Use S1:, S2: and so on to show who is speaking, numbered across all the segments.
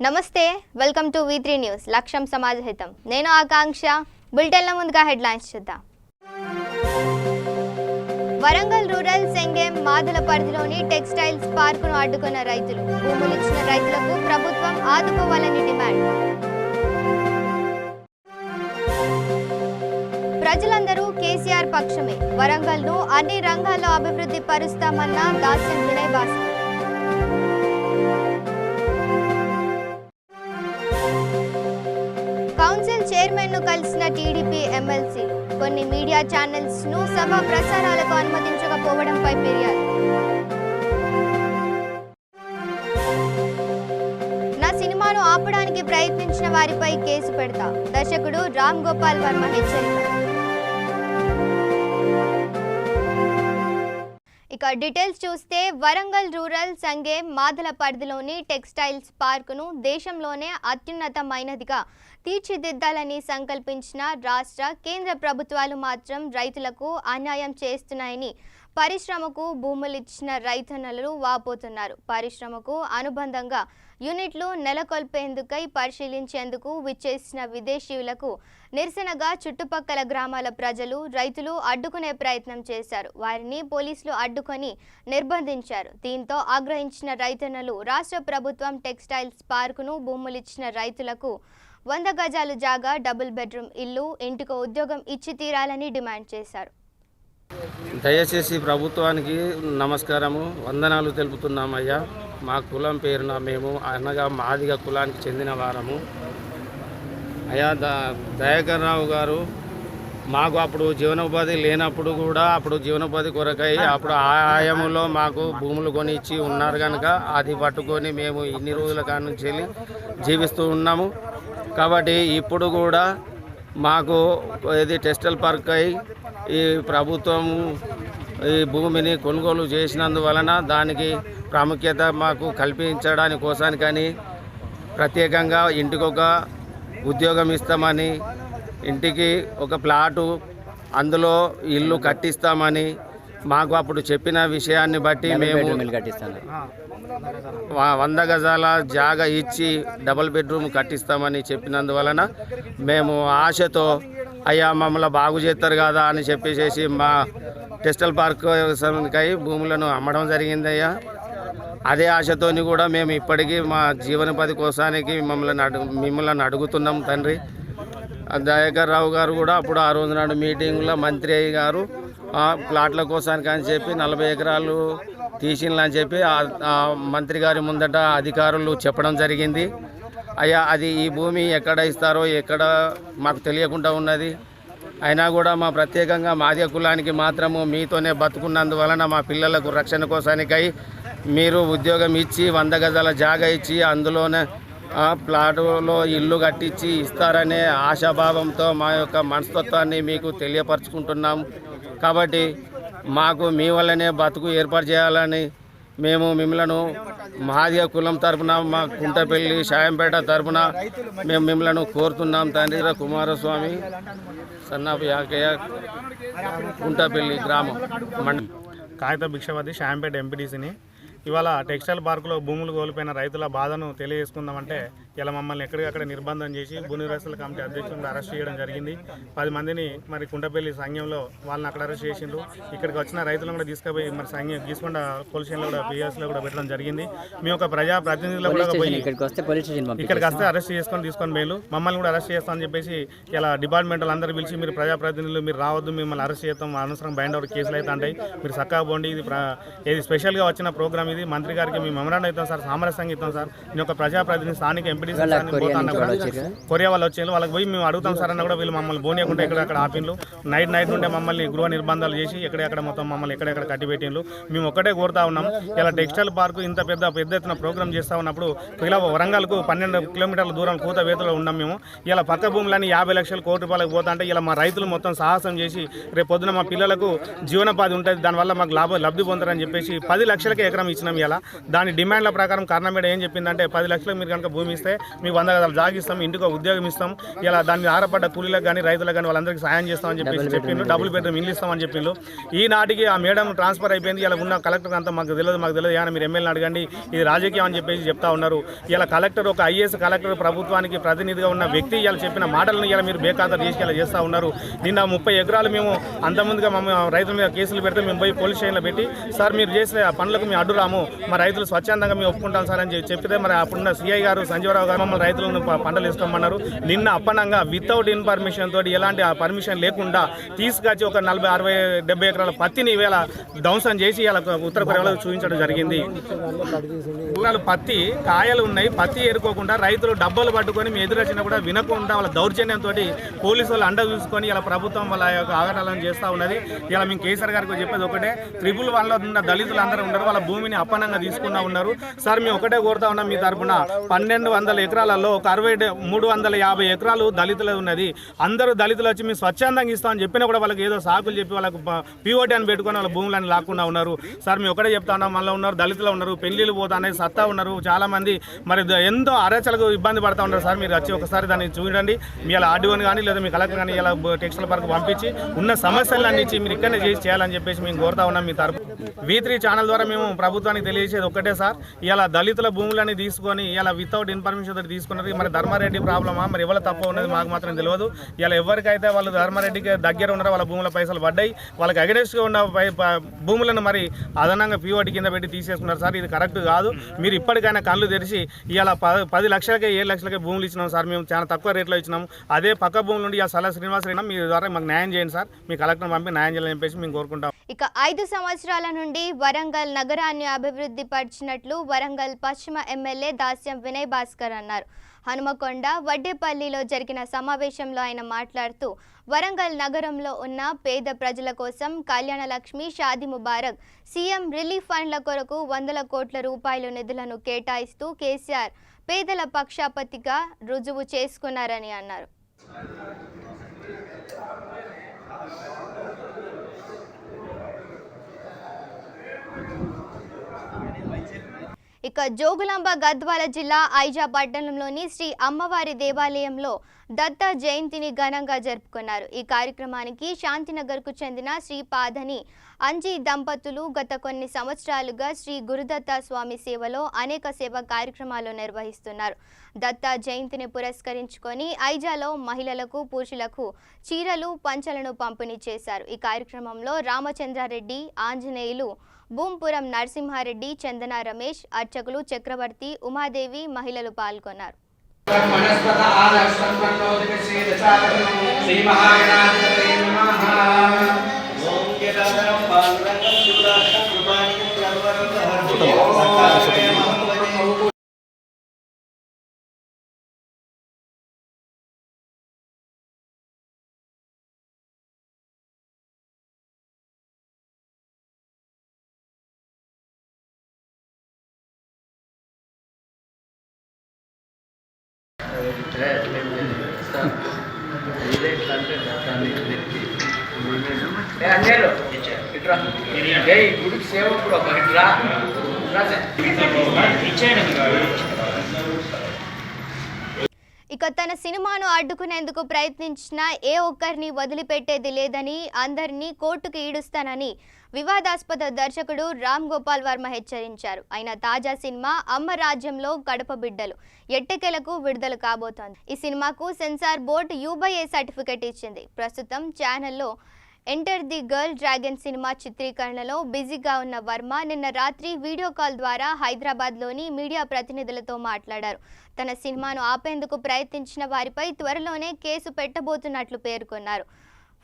S1: నమస్తే welcome to V3 news లక్ష్యం సమాజహితం నేను ఆకాంక్ష బులెటిన్ల ముందుగా హెడ్లైన్స్ చూద్దాం వరంగల్ రూరల్ సెంగెం మాదల పరిధిలోని టెక్స్టైల్స్ పార్కును అడ్డుకున్న రైతులు భూములు ఇచ్చిన రైతులకు ప్రభుత్వం ఆదుకోవాలని డిమాండ్ ప్రజలందరూ కేసీఆర్ పక్షమే వరంగల్ను అన్ని రంగాల్లో అభివృద్ధి పరుస్తామన్న దాస్యం వినయ్ భాస్కర్ కౌన్సిల్ చైర్మన్ ను కలిసిన టీడీపీ ఎమ్మెల్సీ కొన్ని మీడియా ఛానల్స్ ను సభ ప్రసారాలకు అనుమతించకపోవడంపై ఫిర్యాదు నా సినిమాను ఆపడానికి ప్రయత్నించిన వారిపై కేసు పెడతా దర్శకుడు రామ్ గోపాల్ వర్మ హెచ్చరిక ఇక డీటెయిల్స్ చూస్తే వరంగల్ రూరల్ సంగెం మాదల పరిధిలోని టెక్స్టైల్స్ పార్కును దేశంలోనే అత్యున్నతమైనదిగా తీర్చిదిద్దాలని సంకల్పించిన రాష్ట్ర కేంద్ర ప్రభుత్వాలు మాత్రం రైతులకు అన్యాయం చేస్తున్నాయని పరిశ్రమకు భూములిచ్చిన రైతన్నలు వాపోతున్నారు. పరిశ్రమకు అనుబంధంగా యూనిట్లు నెలకొల్పేందుకై పరిశీలించేందుకు విచ్చేసిన విదేశీయులకు నిరసనగా చుట్టుపక్కల గ్రామాల ప్రజలు రైతులు అడ్డుకునే ప్రయత్నం చేశారు. వారిని పోలీసులు అడ్డుకొని నిర్బంధించారు. దీంతో ఆగ్రహించిన రైతన్నలు రాష్ట్ర ప్రభుత్వం టెక్స్టైల్స్ పార్కును భూములిచ్చిన రైతులకు 100 గజాలు జాగా, డబుల్ బెడ్రూమ్ ఇల్లు, ఇంటికో ఉద్యోగం ఇచ్చి తీరాలని డిమాండ్ చేశారు.
S2: దయచేసి ప్రభుత్వానికి నమస్కారము, వందనాలు తెలుపుతున్నామయ్యా. మా కులం పేరున మేము అనగా మాదిగ కులానికి చెందిన వారము. అయ్యా దయాకర్ రావు గారు మాకు అప్పుడు జీవనోపాధి లేనప్పుడు కూడా అప్పుడు జీవనోపాధి కొరకై అప్పుడు ఆయాములో మాకు భూములు కొని ఇచ్చి ఉన్నారు కనుక అది పట్టుకొని మేము ఇన్ని రోజుల కాడ నుంచి వెళ్ళి జీవిస్తూ ఉన్నాము. కాబట్టి ఇప్పుడు కూడా మాకు ఇది టెక్స్టైల్ పార్క్ అయి ఈ ప్రభుత్వం ఈ భూమిని కొనుగోలు చేసినందువలన దానికి ప్రాముఖ్యత మాకు కల్పించడానికి కోసానికని ప్రత్యేకంగా ఇంటికొక ఉద్యోగం ఇస్తామని, ఇంటికి ఒక ప్లాటు అందులో ఇల్లు కట్టిస్తామని మాకు అప్పుడు చెప్పిన విషయాన్ని బట్టి మేము 100 గజాల జాగా ఇచ్చి డబుల్ బెడ్రూమ్ కట్టిస్తామని చెప్పినందువలన మేము ఆశతో అయ్యా మమ్మల్ని బాగు చేస్తారు కదా అని చెప్పేసి మా టెక్స్టైల్ పార్క్ కై భూములను అమ్మడం జరిగిందయ్యా. అదే ఆశతోని కూడా మేము ఇప్పటికీ మా జీవనోపాధి కోసానికి మిమ్మల్ని అడుగుతున్నాం తండ్రి. దయాకర్ రావు గారు కూడా అప్పుడు ఆ రోజు నాడు మీటింగ్లో మంత్రి అయ్య గారు ప్లాట్ల కోసానికి అని చెప్పి 40 ఎకరాలు తీసిందని చెప్పి మంత్రి గారి ముందట అధికారులు చెప్పడం జరిగింది. అయ్యా అది ఈ భూమి ఎక్కడ ఇస్తారో ఎక్కడ మాకు తెలియకుండా ఉన్నది. అయినా కూడా మా ప్రత్యేకంగా మాదిగ కులానికి మాత్రము మీతోనే బతుకున్నందువలన మా పిల్లలకు రక్షణ కోసానికై మీరు ఉద్యోగం ఇచ్చి 100 గజాల జాగా ఇచ్చి అందులోనే ప్లాటులో ఇల్లు కట్టించి ఇస్తారనే ఆశాభావంతో మా యొక్క మనస్తత్వాన్ని మీకు తెలియపరచుకుంటున్నాం. కాబట్టి మాకు మీ వల్లనే బతుకు ఏర్పాటు చేయాలని మేము మిమ్మలను మాదిగ కులం తరఫున మా కుంటపల్లి షాయంపేట తరఫున మేము మిమ్మలను కోరుతున్నాం తండ్రి. కుమారస్వామి సన్నాపు యాకయ్య కుంటపల్లి గ్రామం
S3: కాగిత భిక్షవాది షాయంపేట ఎంపీటీసీని. ఇవాళ టెక్స్టైల్ పార్కులో భూములు కోల్పోయిన రైతుల బాధను తెలియజేసుకుందామంటే ఇలా మమ్మల్ని ఎక్కడికక్కడ నిర్బంధం చేసి భూమి నివాసుల కమిటీ అధ్యక్షులను అరెస్ట్ చేయడం జరిగింది. 10 మందిని మరి కుంటపల్లి సంఘంలో వాళ్ళని అక్కడ అరెస్ట్ చేసిండ్రు. ఇక్కడికి వచ్చిన రైతులను కూడా తీసుకుపోయి మరి సంఘం గీసుకొండ పోలీస్ స్టేషన్లో కూడా పిఎస్లో కూడా పెట్టడం జరిగింది. మేము ఒక ప్రజాప్రతినిధులు కూడా పోయి ఇక్కడికి వస్తే అరెస్ట్ తీసుకొని మేలు మమ్మల్ని కూడా అరెస్ట్ చేస్తామని చెప్పేసి ఇలా డిపార్ట్మెంట్లు అందరూ పిలిచి మీరు ప్రజాప్రతినిధులు మీరు రావద్దు, మిమ్మల్ని అరెస్ట్ చేస్తాం, అనవసరం బైండ్ అవుట్ కేసులు అయితే ఉంటాయి, మీరు చక్కగా పోండి, ఇది స్పెషల్గా వచ్చిన ప్రోగ్రామ్, ఇది మంత్రి గారికి మేము మెమరాండం ఇస్తాం సార్, సామరస్యంగా ఇస్తాం సార్, నేను ఒక ప్రజాప్రతినిధి స్థానిక ఎంపీడీ కొరియా వాళ్ళు వచ్చి వాళ్ళకి పోయి మేము అడుగుతాం సార్ అన్న కూడా వీళ్ళు మమ్మల్ని బోనియకుండా ఎక్కడెక్కడ ఆపిన్లు. నైట్ నుండే మమ్మల్ని గృహ నిర్బంధాలు చేసి ఎక్కడెక్కడ మొత్తం మమ్మల్ని ఎక్కడెక్కడ కట్టిపెట్టిండ్రు. మేము ఒక్కటే కోరుతా ఉన్నాం, ఇలా టెక్స్టైల్ పార్కు ఇంత పెద్ద ఎత్తున ప్రోగ్రామ్ చేస్తూ ఉన్నప్పుడు ఇలా వరంగల్కు 12 కిలోమీటర్ల దూరం కూతవేతలో ఉన్నాం మేము. ఇలా పక్క భూములని 50 లక్షలు కోటి రూపాయలకు పోతా అంటే ఇలా మా రైతులు మొత్తం సాహసం చేసి రేపు పొద్దున మా పిల్లలకు జీవనోపాధి ఉంటుంది, దానివల్ల మాకు లబ్ధి పొందారని చెప్పేసి 10 లక్షలకే ఎకరం ఇచ్చిన ఇచ్చినాం. ఇలా దాని డిమాండ్ల ప్రకారం కర్ణమేడ ఏం చెప్పిందంటే 10 లక్షలకు మీరు కనుక భూమి ఇస్తే మీకు 100 గదాలు జాగిస్తాం, ఇంటికి ఉద్యోగం ఇస్తాం, ఇలా దాని మీద ఆధారపడ్డ కూలీలకు కానీ రైతులకు కానీ వాళ్ళందరికీ సాయం చేస్తామని చెప్పేసి చెప్పిండు. డబుల్ బెడ్రూమ్ ఇల్లు ఇస్తామని చెప్పిండు. ఈనాటికి ఆ మేడం ట్రాన్స్ఫర్ అయిపోయింది. ఇలా ఉన్న కలెక్టర్ అంతా మాకు తెలియదు ఏమైనా మీరు ఎమ్మెల్యేని అడగండి, ఇది రాజకీయం అని చెప్పేసి చెప్తా ఉన్నారు. ఇలా కలెక్టర్ ఒక ఐఏఎస్ కలెక్టర్ ప్రభుత్వానికి ప్రతినిధిగా ఉన్న వ్యక్తి ఇలా చెప్పిన మాటలను ఇలా మీరు బేఖాతరు చేసి ఇలా చేస్తూ ఉన్నారు. నిన్న 30 ఎకరాలు మేము అంతమందిగా రైతుల మీద కేసులు పెడితే మేము పోయి పోలీస్ స్టేషన్లో పెట్టి సార్ మీరు చేసే పనులకు మేము అడ్డు రాము, మా రైతులు స్వచ్ఛందంగా మేము ఒప్పుకుంటాం సార్ అని చెప్పితే మరి అప్పుడున్న సిఐ గారు సంజీవరావు గారు మమ్మల్ని రైతులను పంటలు ఇస్తామన్నారు. నిన్న అప్పనంగా వితౌట్ ఇన్ఫర్మేషన్ తోటి ఎలాంటి పర్మిషన్ లేకుండా తీసుకొచ్చి ఒక 40, 60, 70 ఎకరాల పత్తిని ఈవేళ ధ్వంసం చేసి ఇలా ఉత్తర కొరియాలో చూపించడం జరిగింది. పత్తి కాయలు ఉన్నాయి, పత్తి ఏరుకోకుండా రైతులు డబ్బులు పట్టుకొని మీ ఎదురొచ్చినా కూడా వినకుండా వాళ్ళ దౌర్జన్యంతో పోలీసు వాళ్ళు అండ చూసుకొని ఇలా ప్రభుత్వం వాళ్ళ యొక్క ఆఘాటాలను చేస్తూ ఉన్నది. ఇలా మేము కేసీఆర్ గారికి చెప్పేది ఒకటే, 111లో ఉన్న దళితులు అందరూ ఉన్నారు, వాళ్ళ భూమిని అప్పనంగా తీసుకున్నా ఉన్నారు. సార్ మేము ఒకటే కోరుతా ఉన్నాం మీ తరఫున 1200 ఎకరాలలో ఒక 350 ఎకరాలు దళితులు ఉన్నది. అందరూ దళితులు వచ్చి మేము స్వచ్ఛందంగా ఇస్తామని చెప్పినా కూడా వాళ్ళకి ఏదో సాకులు చెప్పి వాళ్ళకు పీఓటీ అని పెట్టుకొని వాళ్ళ భూములను లాక్కుండా ఉన్నారు. సార్ మేము ఒకటే చెప్తా ఉన్నాం, మళ్ళీ ఉన్నారు దళితులు ఉన్నారు, పెళ్లిళ్ళు పోతానే సత్తా ఉన్నారు చాలా మంది, మరి ఎంతో అరచలకు ఇబ్బంది పడతా ఉన్నారు. సార్ మీరు వచ్చి ఒకసారి దాన్ని చూడండి, మీ ఇలా ఆర్డీఓని కానీ లేదా మీ కలెక్టర్ కానీ ఇలా టెక్స్టైల్ పార్క్ పంపించి ఉన్న సమస్యలన్నీ ఇచ్చి మీరు ఇక్కడనే చేసి చేయాలని చెప్పేసి మేము కోరుతా ఉన్నాం. మీ తరపు V3 ఛానల్ ద్వారా మేము ప్రభుత్వానికి తెలియజేసేది ఒకటే సార్, ఇలా దళితుల భూములని తీసుకొని ఇలా వితౌట్ ఇన్ఫర్మేషన్ తోటి తీసుకున్నది మరి ధర్మారెడ్డి ప్రాబ్లమా మరి ఎవరు తప్ప ఉన్నది మాకు మాత్రం తెలియదు. ఇలా ఎవరికైతే వాళ్ళు ధర్మారెడ్డికి దగ్గర ఉన్నారో వాళ్ళ భూముల పైసలు పడ్డాయి, వాళ్ళకి అగెనెస్ట్గా ఉన్న భూములను మరి అదనంగా పీఓటీ కింద పెట్టి తీసేసుకున్నారు. సార్ ఇది కరెక్ట్ కాదు. మీరు ఇప్పటికైనా కళ్ళు తెరిచి ఇలా 10 లక్షలకే 7 లక్షలకే భూములు ఇచ్చినాం సార్, మేము చాలా తక్కువ రేట్లో ఇచ్చినాం. అదే పక్క భూములు నుండి ఇలా సలా శ్రీనివాస్ రెడ్డి మీ ద్వారా మాకు న్యాయం చేయండి సార్, మీ కలెక్టర్ పంపి న్యాయం చేయాలని చెప్పేసి మేము కోరుకుంటాం.
S1: ఇక 5 సంవత్సరాల నుండి వరంగల్ నగరాన్ని అభివృద్ధి పరిచినట్లు వరంగల్ పశ్చిమ ఎమ్మెల్యే దాస్యం వినయ్ భాస్కర్ అన్నారు. హనుమకొండ వడ్డేపల్లిలో జరిగిన సమావేశంలో ఆయన మాట్లాడుతూ వరంగల్ నగరంలో ఉన్న పేద ప్రజల కోసం కళ్యాణ లక్ష్మి, షాదీ ముబారక్, సీఎం రిలీఫ్ ఫండ్ల కొరకు 100 కోట్ల రూపాయల నిధులను కేటాయిస్తూ కేసీఆర్ పేదల పక్షపాతిగా రుజువు చేసుకున్నారని అన్నారు. ఇక జోగులాంబ గద్వాల జిల్లా ఐజా పట్టణంలోని శ్రీ అమ్మవారి దేవాలయంలో దత్త జయంతిని ఘనంగా జరుపుకున్నారు. ఈ కార్యక్రమానికి శాంతినగర్కు చెందిన శ్రీ పాదని అంజీ దంపతులు గత కొన్ని సంవత్సరాలుగా శ్రీ గురుదత్త స్వామి సేవలో అనేక సేవా కార్యక్రమాలు నిర్వహిస్తున్నారు. దత్త జయంతిని పురస్కరించుకొని ఐజాలో మహిళలకు, పురుషులకు చీరలు, పంచలను పంపిణీ చేశారు. ఈ కార్యక్రమంలో రామచంద్రారెడ్డి, ఆంజనేయులు, భూంపురం నరసింహారెడ్డి, చందన రమేష్, అర్చకులు చక్రవర్తి, ఉమాదేవి మహిళలు పాల్గొన్నారు. ఇక తన సినిమాను అడ్డుకునేందుకు ప్రయత్నించిన ఏ ఒక్కరిని వదిలిపెట్టేది లేదని, అందరినీ కోర్టుకు ఈడుస్తానని వివాదాస్పద దర్శకుడు రామ్ గోపాల్ వర్మ హెచ్చరించారు. ఆయన తాజా సినిమా అమ్మ రాజ్యంలో కడప బిడ్డలు ఎట్టకేలకు విడుదల కాబోతోంది. ఈ సినిమాకు సెన్సార్ బోర్డు U/A సర్టిఫికెట్ ఇచ్చింది. ప్రస్తుతం ఛానల్లో Enter the Girl Dragon cinema చిత్రీకరణలో బిజీగా ఉన్న వర్మ నిన్న రాత్రి వీడియో కాల్ ద్వారా హైదరాబాద్లోని మీడియా ప్రతినిధులతో మాట్లాడారు. తన సినిమాను ఆపేందుకు ప్రయత్నించిన వారిపై త్వరలోనే కేసు పెట్టబోతున్నట్లు పేర్కొన్నారు.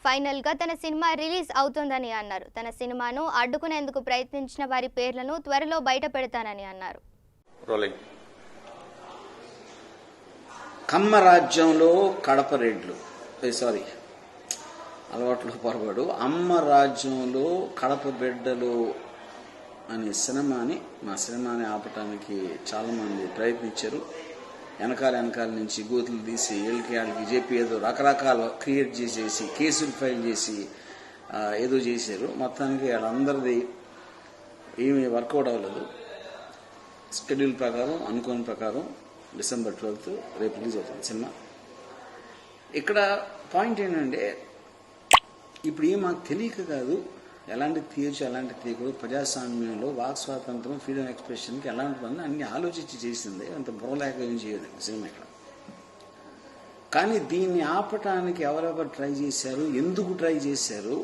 S1: ఫైనల్గా తన సినిమా రిలీజ్ అవుతుందని అన్నారు. తన సినిమాను అడ్డుకునేందుకు ప్రయత్నించిన వారి పేర్లను త్వరలో బయట పెడతానని అన్నారు.
S4: కమ్మ రాజ్యంలో కడప రెడ్లు అలవాట్లో పొరపాటు అమ్మ రాజ్యంలో కడప బిడ్డలు అనే మా సినిమాని ఆపటానికి చాలామంది ప్రయత్నించారు. వెనకాల నుంచి గోతులు తీసి వాళ్ళకి చెప్పి ఏదో రకరకాల క్రియేట్ చేసేసి కేసులు ఫైల్ చేసి ఏదో చేశారు. మొత్తానికి వాళ్ళందరిది ఏమీ వర్కౌట్ అవ్వలేదు. షెడ్యూల్ ప్రకారం అనుకోని ప్రకారం డిసెంబర్ 12th రేపు రిలీజ్ అవుతుంది సినిమా. ఇక్కడ పాయింట్ ఏంటంటే ఇప్పుడు ఏం మాకు తెలియక కాదు, ఎలాంటి తీయచ్చు ఎలాంటి తీయకూడదు, ప్రజాస్వామ్యంలో వాక్ స్వాతంత్రం, ఫ్రీడమ్ ఎక్స్ప్రెషన్కి ఎలాంటి పని అన్ని ఆలోచించి చేసింది, అంత బుర్రలేక ఏం చేయదు సినిమా ఇక్కడ. కానీ దీన్ని ఆపటానికి ఎవరెవరు ట్రై చేశారు, ఎందుకు ట్రై చేశారు,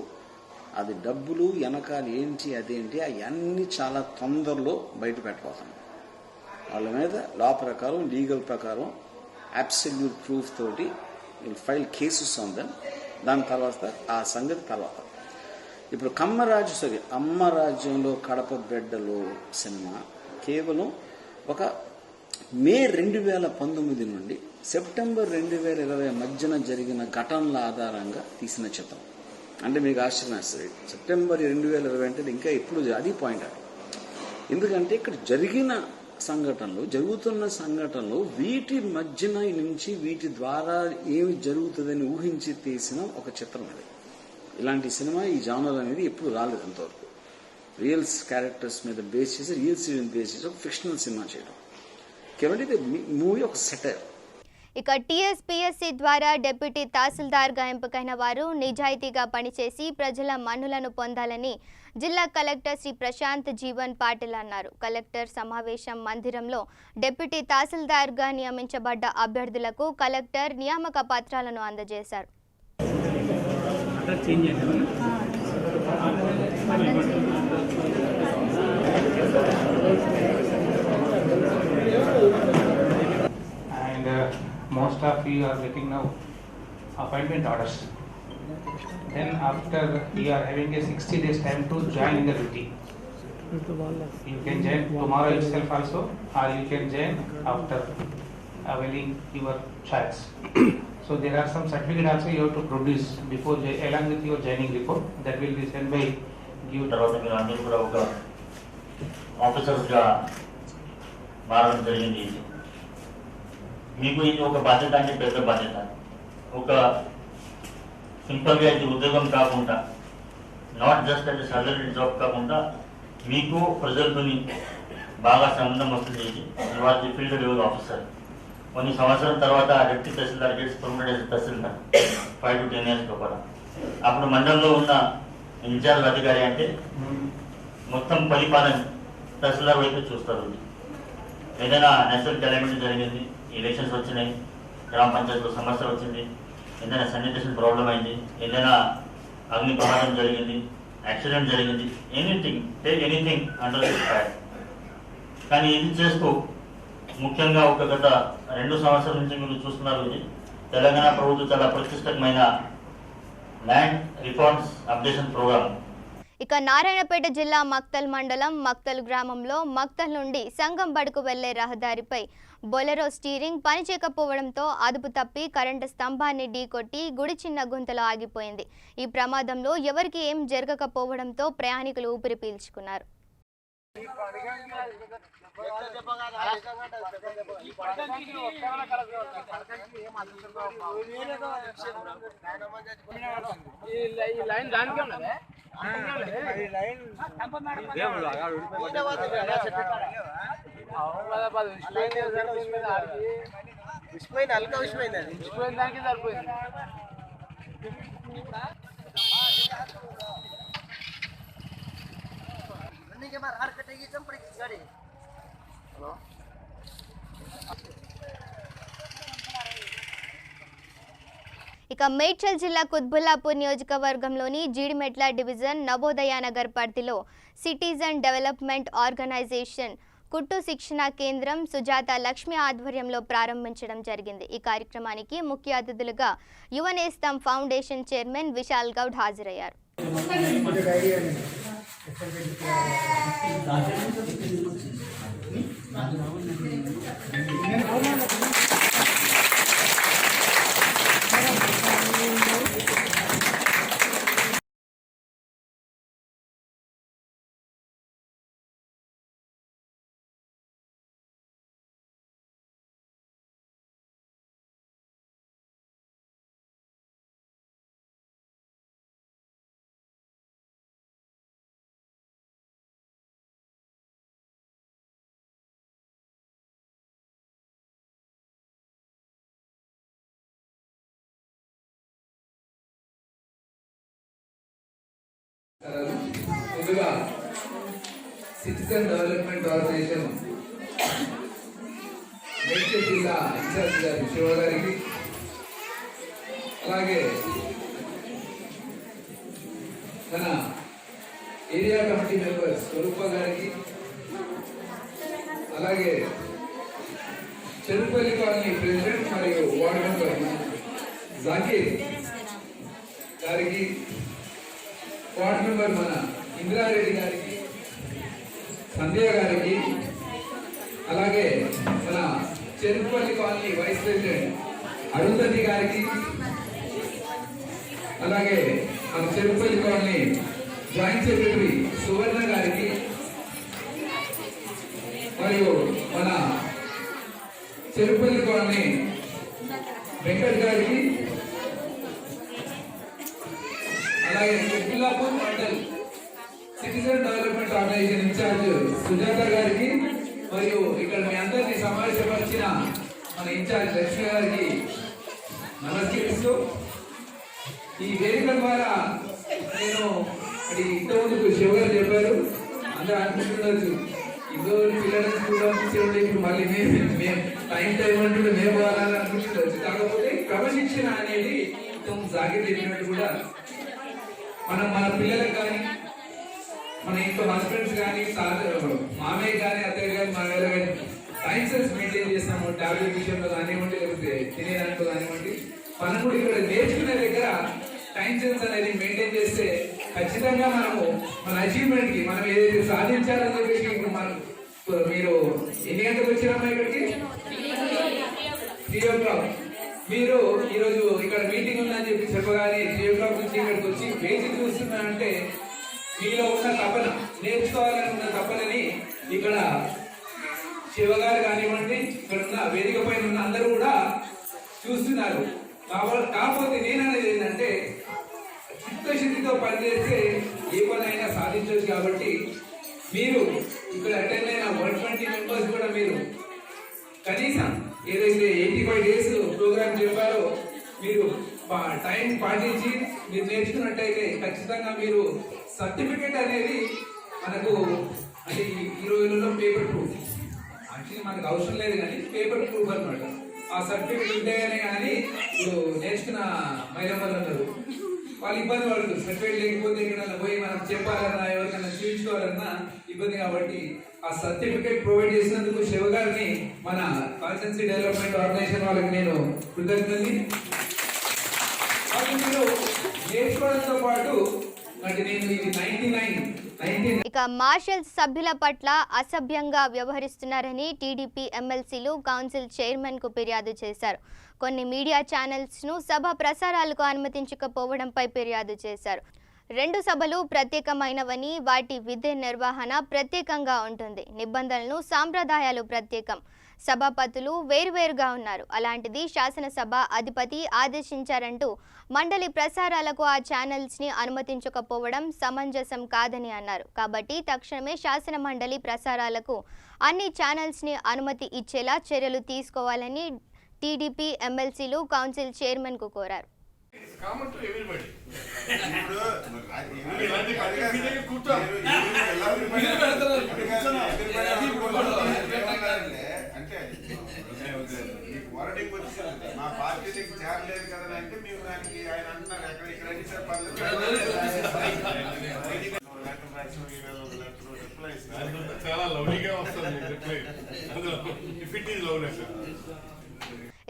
S4: అది డబ్బులు వెనకాల ఏంటి అదేంటి అవన్నీ చాలా తొందరలో బయట పెట్టబోతాం. వాళ్ళ మీద లా ప్రకారం లీగల్ ప్రకారం అబ్సల్యూట్ ప్రూఫ్ తోటి will file cases on them. దాని తర్వాత ఆ సంగతి తర్వాత. ఇప్పుడు అమ్మరాజ్యంలో కడప బిడ్డలు సినిమా కేవలం ఒక మే 2019 నుండి సెప్టెంబర్ 2020 మధ్యన జరిగిన ఘటనల ఆధారంగా తీసిన చిత్రం. అంటే మీకు ఆశ్చర్యం వేస్తుంది, సెప్టెంబర్ 2020 అంటే ఇంకా ఎప్పుడు అది పాయింట్ అది. ఎందుకంటే ఇక్కడ జరుగుతున్న సంఘటనలు వీటి మధ్యన నుంచి వీటి ద్వారా ఏమి జరుగుతుందని ఊహించి తీసిన ఒక చిత్రం అది. ఇలాంటి సినిమా ఈ జానర్ అనేది ఎప్పుడు రాలేదు అంతవరకు. రియల్ క్యారెక్టర్స్ మీద బేస్ చేసి రియల్ సీరియల్ బేస్ చేసి ఒక ఫిక్షనల్ సినిమా చేయడం. కేవలం ఇది మూవీ ఒక సెటైర్.
S1: ఇక టీఎస్పీఎస్సీ ద్వారా డిప్యూటీ తహసీల్దార్గా ఎంపికైన వారు నిజాయితీగా పనిచేసి ప్రజల మన్నులను పొందాలని జిల్లా కలెక్టర్ శ్రీ ప్రశాంత్ జీవన్ పాటిల్ అన్నారు. కలెక్టర్ సమావేశం మందిరంలో డిప్యూటీ తహసీల్దార్గా నియమించబడ్డ అభ్యర్థులకు కలెక్టర్ నియామక పత్రాలను అందజేశారు.
S5: Most of you are getting now appointment orders. Then after you are having a 60 days time to join in the duty. You can join tomorrow itself also, or you can join after availing your choice. So there are some certificate also you have to produce before along with your joining report that will be sent by you.
S6: తర్వాత మీరు అందరూ కూడా ఒక ఆఫీసర్స్గా మారడం జరిగింది. మీకు ఇది ఒక బాధ్యత అంటే పెద్ద బాధ్యత. ఒక సింపుల్గా ఇది ఉద్యోగం కాకుండా, నాట్ జస్ట్ అంటే సాలరీ జాబ్ కాకుండా మీకు ప్రజలతో బాగా సంబంధం వస్తుంది. ఇవాళ ఫీల్డ్ లెవెల్ ఆఫీసర్ కొన్ని సంవత్సరాల తర్వాత deputy tahsildar gets permanent tahsildar 5 to 10 years లోపల. అప్పుడు మండలంలో ఉన్న ఇన్ఛార్జ్ అధికారి అంటే మొత్తం పరిపాలన తహసీల్దార్ వైపు చూస్తారు. ఏదైనా నేషనల్ క్యాలమిటీ జరిగింది, ఎలక్షన్స్ వచ్చినాయి, గ్రామ పంచాయతీలో సమస్య వచ్చింది, ఏదైనా శానిటేషన్ ప్రాబ్లం అయింది, ఏదైనా అగ్ని ప్రమాదం జరిగింది, యాక్సిడెంట్ జరిగింది, anything take anything under this fact. కానీ ఇది చేస్తూ ముఖ్యంగా ఒక గత 2 సంవత్సరాల నుంచి మీరు చూస్తున్నారు, ఇది తెలంగాణ ప్రభుత్వం చాలా ప్రతిష్టమైన ల్యాండ్ రిఫార్మ్స్ అప్డేషన్ ప్రోగ్రామ్.
S1: ఇక నారాయణపేట జిల్లా మక్తల్ మండలం మక్తల్ గ్రామంలో మక్తల్ నుండి సంగంబడుకు వెళ్లే రహదారిపై బొలెరో స్టీరింగ్ పనిచేయకపోవడంతో అదుపు తప్పి కరెంటు స్తంభాన్ని ఢీకొట్టి గుడి చిన్న గుంతలో ఆగిపోయింది. ఈ ప్రమాదంలో ఎవరికి ఏం జరగకపోవడంతో ప్రయాణికులు ఊపిరి పీల్చుకున్నారు. ఇక మేడ్చల్ జిల్లా కుత్బుల్లాపూర్ నియోజకవర్గంలోని జీడిమెట్ల డివిజన్ నవోదయానగర్ పరిధిలో సిటిజన్ డెవలప్మెంట్ ఆర్గనైజేషన్ కుట్టు శిక్షణ కేంద్రం సుజాత లక్ష్మి ఆధ్వర్యంలో ప్రారంభించడం జరిగింది. ఈ కార్యక్రమానికి ముఖ్య అతిథులుగా యువనేస్తం ఫౌండేషన్ చైర్మన్ విశాల్ గౌడ్ హాజరయ్యారు.
S7: ముందుగా సిటిజన్ డెవలప్మెంట్ ఆర్గనైజేషన్ మేడ్చల్ జిల్లా ఇన్ఛార్జ్ గారు శివ గారికి, అలాగే మన ఏరియా కమిటీ మెంబర్స్ స్వరూప గారికి, అలాగే చెరుపల్లి కాలనీ ప్రెసిడెంట్ మరియు వార్డు మెంబర్ జాకీర్ గారికి, వార్డు మెంబర్ మన ఇందిరారెడ్డి గారికి, సంధ్య గారికి, అలాగే మన Cherupalli colony vice president Arundhati గారికి, అలాగే మన Cherupalli colony joint secretary Suvarna గారికి, మరియు మన చెరుపల్లి కాలనీ వెంకట్ గారికి, అలాగే Kullapur mandal citizen development organisation in charge Sujatha గారికి, మరియు ఇక్కడ మీ అందరినీ సమావేశపరిచిన మన ఇన్ఛార్జ్ లక్ష్మి గారికి నమస్కరిస్తూ, ఈ వేదిక ద్వారా నేను ఇంతకుముందుకు శివ గారు చెప్పారు, అందరూ అనుకుంటున్నారు ఇంకో పిల్లలను చూడాలి, ఇప్పుడు మళ్ళీ మేము టైం అంటుంటే మేము పోవాలని అనుకుంటున్నారు. కాకపోతే క్రమశిక్షణ అనేది జాగ్రత్త చెప్పినట్టు కూడా మనం మన పిల్లలకు కానీ, మన ఇంట్లో హస్బెండ్స్ కానీ, మామయ్య కానీ, అత్తయ్య కానీ, మన వేళ కానీ టైం సెన్స్ మెయింటైన్ చేస్తాము. టాబ్లెట్ విషయంలో కానివ్వండి, లేకపోతే తినే దాంట్లో కానివ్వండి, మనం కూడా ఇక్కడ నేర్చుకునే దగ్గర టైం సెన్స్ అనేది మెయింటైన్ చేస్తే ఖచ్చితంగా మనము మన అచీవ్మెంట్ కి మనం ఏదైతే సాధించాలని చెప్పేసి ఇప్పుడు మనం మీరు ఎన్ని గంటలకు వచ్చినామా ఇక్కడికి? 3 o'clock. మీరు ఈరోజు ఇక్కడ మీటింగ్ ఉందని చెప్పి చెప్పగానే 3 o'clock నుంచి ఇక్కడికి వచ్చి బేసిక్ చూస్తున్నారంటే మీలో ఉన్న తపన, నేర్చుకోవాలని ఉన్న తపనని ఇక్కడ శివగారు కానివ్వండి, ఇక్కడ ఉన్న వేదిక పైన ఉన్న అందరూ కూడా చూస్తున్నారు. కాకపోతే నేననేది ఏంటంటే చిత్తశుద్ధితో పనిచేస్తే ఏ పనైనా సాధించవచ్చు. కాబట్టి మీరు ఇక్కడ అటెండ్ అయిన 120 మెంబర్స్ కూడా మీరు కనీసం ఏదైతే 85 days ప్రోగ్రామ్ చెప్పారో మీరు టైం పాటించి మీరు నేర్చుకున్నట్టయితే ఖచ్చితంగా మీరు సర్టిఫికేట్ అనేది మనకు అంటే ఈ రోజులలో పేపర్ ప్రూఫ్, యాక్చువల్లీ మనకు అవసరం లేదు కానీ పేపర్ ప్రూఫ్ అనమాట. ఆ సర్టిఫికేట్ ఉంటేనే కానీ ఇప్పుడు నేర్చుకున్న మహిళలు ఉన్నారు, వాళ్ళు ఇబ్బంది పడుతుంది. సర్టిఫికేట్ లేకపోతే ఇక్కడ పోయి మనం చెప్పాలన్నా ఎవరికైనా చూపించుకోవాలన్నా ఇబ్బంది. కాబట్టి ఆ సర్టిఫికేట్ ప్రొవైడ్ చేసినందుకు శివ గారిని మన కాన్స్టిట్యున్సీ డెవలప్మెంట్ ఆర్గనైజేషన్ వాళ్ళకి నేను కృతజ్ఞతని. మీరు నేర్చుకోవడంతో పాటు అంటే నేను ఇది 99
S1: ఇక మార్షల్స్ సభ్యుల పట్ల అసభ్యంగా వ్యవహరిస్తున్నారని టీడీపీ ఎమ్మెల్సీలు కౌన్సిల్ చైర్మన్ కు ఫిర్యాదు చేశారు. కొన్ని మీడియా ఛానల్స్ ను సభ ప్రసారాలకు అనుమతించకపోవడంపై ఫిర్యాదు చేశారు. 2 సభలు ప్రత్యేకమైనవని, వాటి విధి నిర్వహణ ప్రత్యేకంగా ఉంటుంది. నిబంధనలు, సాంప్రదాయాలు ప్రత్యేకం. సభాపతులు వేరువేరుగా ఉన్నారు. అలాంటిది శాసనసభ అధిపతి ఆదేశించారంటూ మండలి ప్రసారాలకు ఆ ఛానల్స్ని అనుమతించకపోవడం సమంజసం కాదని అన్నారు. కాబట్టి తక్షణమే శాసన మండలి ప్రసారాలకు అన్ని ఛానల్స్ని అనుమతి ఇచ్చేలా చర్యలు తీసుకోవాలని టీడీపీ ఎమ్మెల్సీలు కౌన్సిల్ చైర్మన్కు కోరారు.
S8: వారడింగ్ వచ్చింది మా పార్టీకి చేరలేదు కదా అంటే మేము దానికి ఆయన అంటున్నారు ఎక్కడ చాలా లవ్లీగా వస్తుంది.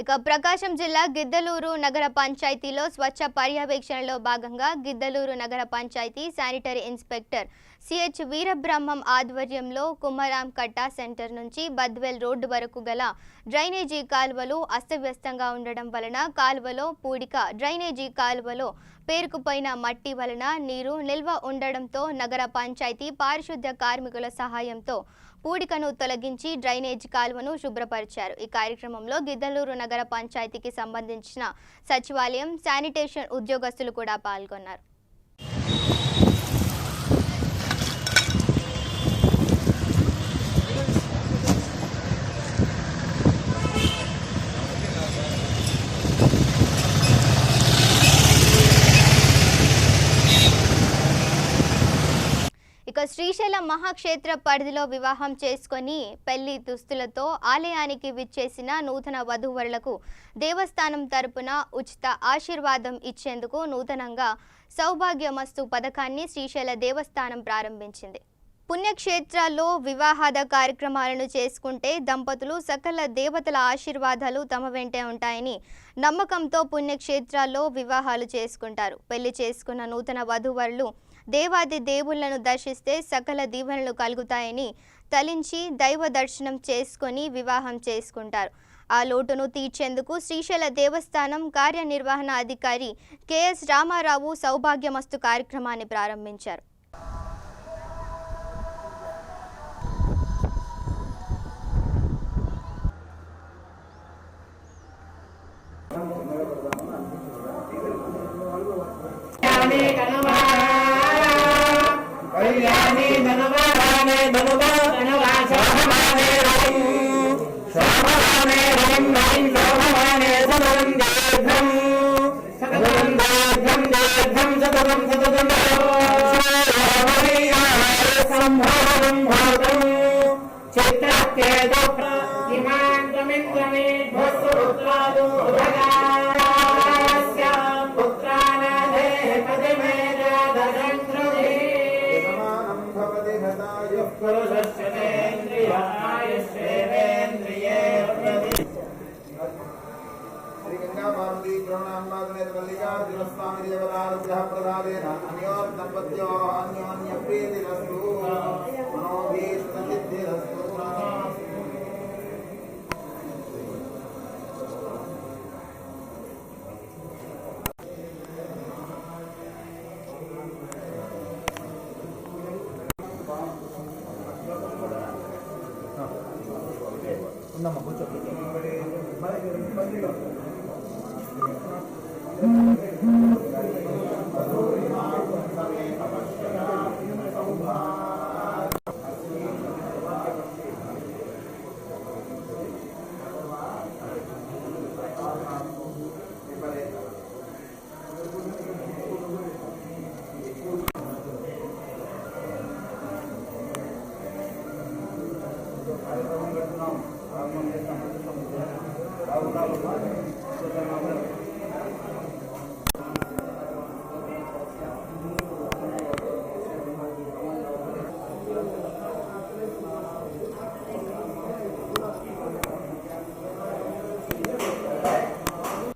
S1: ఇక ప్రకాశం జిల్లా గిద్దలూరు నగర పంచాయతీలో స్వచ్ఛ పర్యవేక్షణలో భాగంగా గిద్దలూరు నగర panchayat sanitary inspector CH Veerabrahmam ఆధ్వర్యంలో కుమరాం కట్ట సెంటర్ నుంచి బద్వేల్ రోడ్డు వరకు గల డ్రైనేజీ కాలువలు అస్తవ్యస్తంగా ఉండడం వలన కాలువలో పూడిక, డ్రైనేజీ కాలువలో పేరుకుపోయిన మట్టి వలన నీరు నిల్వ ఉండడంతో నగర పంచాయతీ పారిశుద్ధ్య కార్మికుల సహాయంతో పూడికను తొలగించి డ్రైనేజ్ కాలువను శుభ్రపరిచారు. ఈ కార్యక్రమంలో గిద్దలూరు నగర పంచాయతీకి సంబంధించిన సచివాలయం, శానిటేషన్ ఉద్యోగస్తులు కూడా పాల్గొన్నారు. శ్రీశైలం మహాక్షేత్ర పరిధిలో వివాహం చేసుకొని పెళ్లి దుస్తులతో ఆలయానికి విచ్చేసిన నూతన వధూవరులకు దేవస్థానం తరపున ఉచిత ఆశీర్వాదం ఇచ్చేందుకు నూతనంగా సౌభాగ్యమస్తు పథకాన్ని శ్రీశైల దేవస్థానం ప్రారంభించింది. పుణ్యక్షేత్రాల్లో వివాహాద కార్యక్రమాలను చేసుకుంటే దంపతులు సకల దేవతల ఆశీర్వాదాలు తమ వెంటే ఉంటాయని నమ్మకంతో పుణ్యక్షేత్రాల్లో వివాహాలు చేసుకుంటారు. పెళ్లి చేసుకున్న నూతన వధూవరులు దేవాది దేవుళ్లను దర్శిస్తే సకల దీవెనలు కలుగుతాయని తలించి దైవ దర్శనం చేసుకొని వివాహం చేసుకుంటారు. ఆ లోటును తీర్చేందుకు శ్రీశైల దేవస్థానం కార్యనిర్వహణ అధికారి కెఎస్ రామారావు సౌభాగ్యమస్తు కార్యక్రమాన్ని ప్రారంభించారు.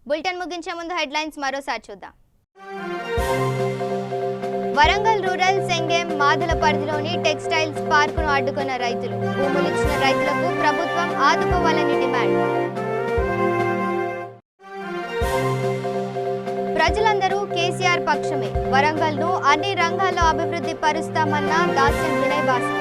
S1: బులెటిన్ ముగించే ముందు హెడ్లైన్స్ మరోసారి చూద్దాం. వరంగల్ రూరల్ సెంగెం మాదల పరిధిలోని టెక్స్టైల్స్ పార్కును అడ్డుకున్న రైతులు. భూములిచ్చిన రైతులకు ప్రభుత్వం ఆదుకోవాలని డిమాండ్. ప్రజలందరూ కేసీఆర్ పక్షమే. వరంగల్ను అన్ని రంగాల్లో అభివృద్ధి పరుస్తామన్న దాస్యం వినయ్ భాస్కర్.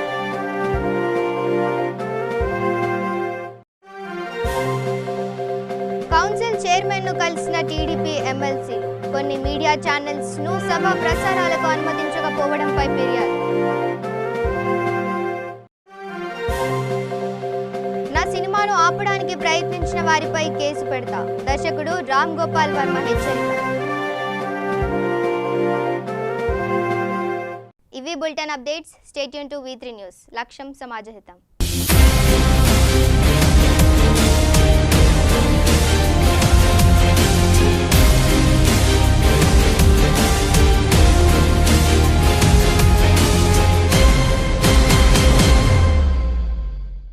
S1: కౌన్సిల్ చైర్మన్ ను కలిసిన టీడీపీ ఎమ్మెల్సీ. కొన్ని మీడియా ఛానల్స్ ను సభ ప్రసారాలకు అనుమతించకపోవడంపై ఫిర్యాదు. నా సినిమాను ఆపడానికి ప్రయత్నించిన వారిపై కేసు పెడతా. దర్శకుడు రామ్ గోపాల్ వర్మ హెచ్చరిక. ఇవి bulletin updates. Stay tune to V3 news. లక్ష్యం సమాజహితం.